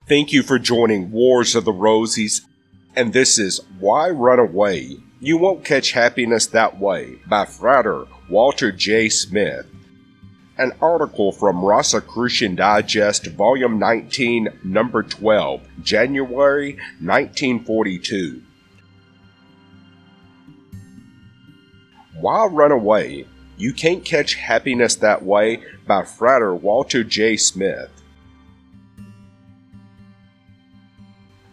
Thank you for joining Wars of the Rosies, and this is Why Run Away? You Won't Catch Happiness That Way by Frater, Walter J. Smyth. An article from Rosicrucian Digest, Volume 19, Number 12, January 1942. Why run away? You Can't Catch Happiness That Way by Frater, Walter J. Smyth.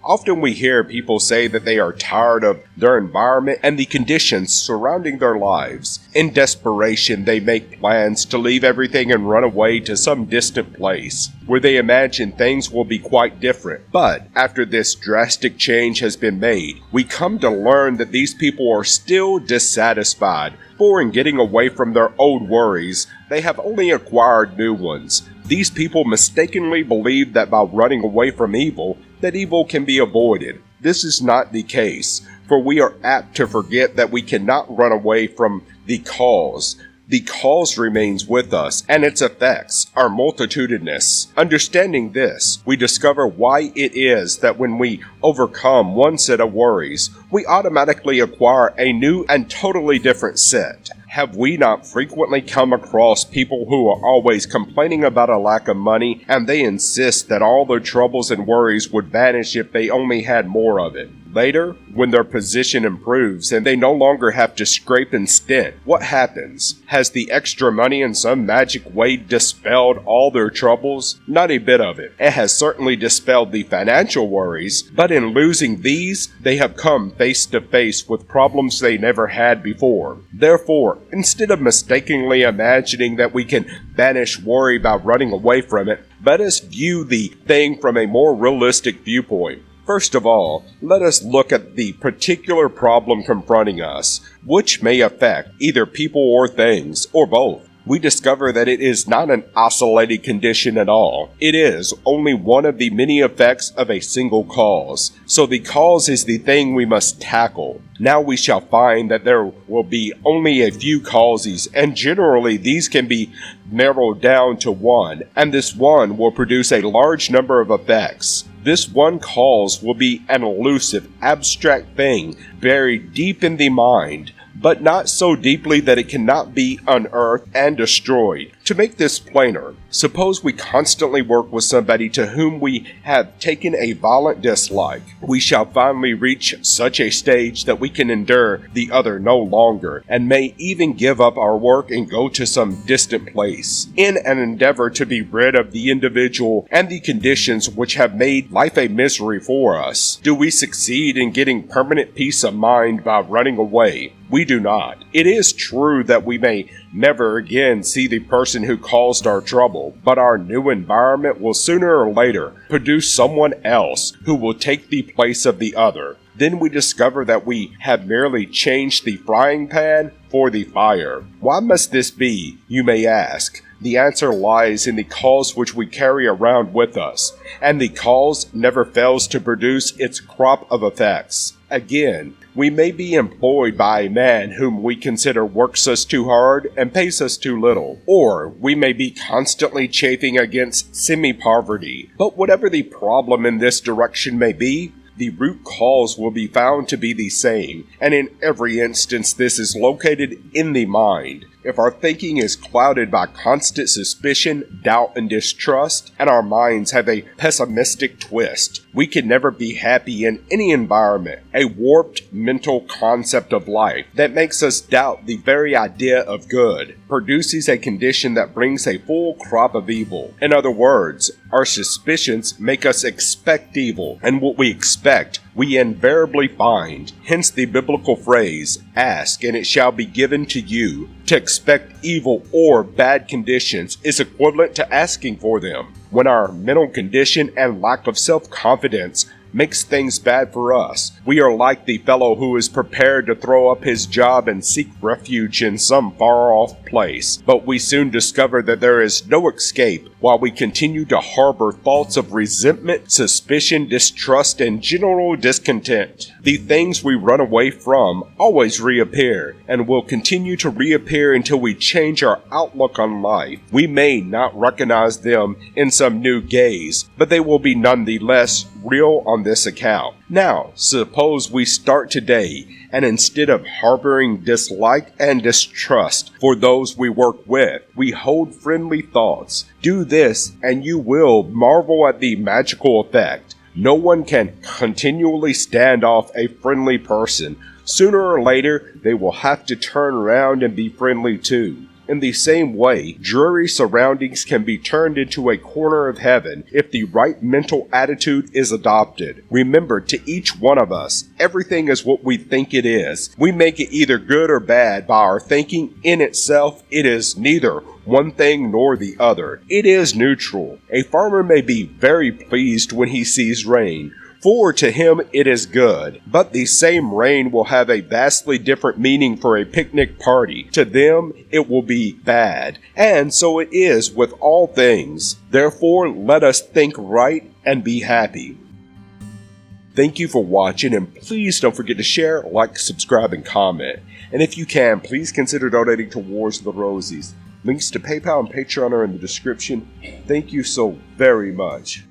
Often we hear people say that they are tired of their environment and the conditions surrounding their lives. In desperation, they make plans to leave everything and run away to some distant place, where they imagine things will be quite different. But after this drastic change has been made, we come to learn that these people are still dissatisfied, for in getting away from their old worries, they have only acquired new ones. These people mistakenly believe that by running away from evil, that evil can be avoided. This is not the case, for we are apt to forget that we cannot run away from the cause. The cause remains with us, and its effects are multitudinous. Understanding this, we discover why it is that when we overcome one set of worries, we automatically acquire a new and totally different set. Have we not frequently come across people who are always complaining about a lack of money, and they insist that all their troubles and worries would vanish if they only had more of it? Later, when their position improves and they no longer have to scrape and stint, what happens? Has the extra money in some magic way dispelled all their troubles? Not a bit of it. It has certainly dispelled the financial worries, but in losing these, they have come face to face with problems they never had before. Therefore, instead of mistakenly imagining that we can banish worry by running away from it, let us view the thing from a more realistic viewpoint. First of all, let us look at the particular problem confronting us, which may affect either people or things, or both. We discover that it is not an isolated condition at all. It is only one of the many effects of a single cause. So the cause is the thing we must tackle. Now we shall find that there will be only a few causes, and generally these can be narrowed down to one, and this one will produce a large number of effects. This one cause will be an elusive, abstract thing buried deep in the mind, but not so deeply that it cannot be unearthed and destroyed. To make this plainer, suppose we constantly work with somebody to whom we have taken a violent dislike. We shall finally reach such a stage that we can endure the other no longer, and may even give up our work and go to some distant place, in an endeavor to be rid of the individual and the conditions which have made life a misery for us. Do we succeed in getting permanent peace of mind by running away? We do not. It is true that we may never again see the person who caused our trouble, but our new environment will sooner or later produce someone else who will take the place of the other. Then we discover that we have merely changed the frying pan for the fire. Why must this be, you may ask? The answer lies in the cause which we carry around with us, and the cause never fails to produce its crop of effects. Again, we may be employed by a man whom we consider works us too hard and pays us too little, or we may be constantly chafing against semi-poverty. But whatever the problem in this direction may be, the root cause will be found to be the same, and in every instance this is located in the mind. If our thinking is clouded by constant suspicion, doubt, and distrust, and our minds have a pessimistic twist, we can never be happy in any environment. A warped mental concept of life that makes us doubt the very idea of good produces a condition that brings a full crop of evil. In other words, our suspicions make us expect evil, and what we expect, we invariably find. Hence the biblical phrase, "Ask, and it shall be given to you." To expect evil or bad conditions is equivalent to asking for them. When our mental condition and lack of self-confidence makes things bad for us. We are like the fellow who is prepared to throw up his job and seek refuge in some far-off place, but we soon discover that there is no escape while we continue to harbor thoughts of resentment, suspicion, distrust, and general discontent. The things we run away from always reappear, and will continue to reappear until we change our outlook on life. We may not recognize them in some new gaze, but they will be nonetheless real on this account. Now, suppose we start today, and instead of harboring dislike and distrust for those we work with, we hold friendly thoughts. Do this, and you will marvel at the magical effect. No one can continually stand off a friendly person. Sooner or later, they will have to turn around and be friendly too. In the same way, dreary surroundings can be turned into a corner of heaven if the right mental attitude is adopted. Remember, to each one of us, everything is what we think it is. We make it either good or bad by our thinking. In itself, it is neither one thing nor the other. It is neutral. A farmer may be very pleased when he sees rain, for to him it is good. But the same rain will have a vastly different meaning for a picnic party. To them it will be bad. And so it is with all things. Therefore let us think right and be happy. Thank you for watching, and please don't forget to share, like, subscribe, and comment. And if you can, please consider donating towards the Rosies. Links to PayPal and Patreon are in the description. Thank you so very much.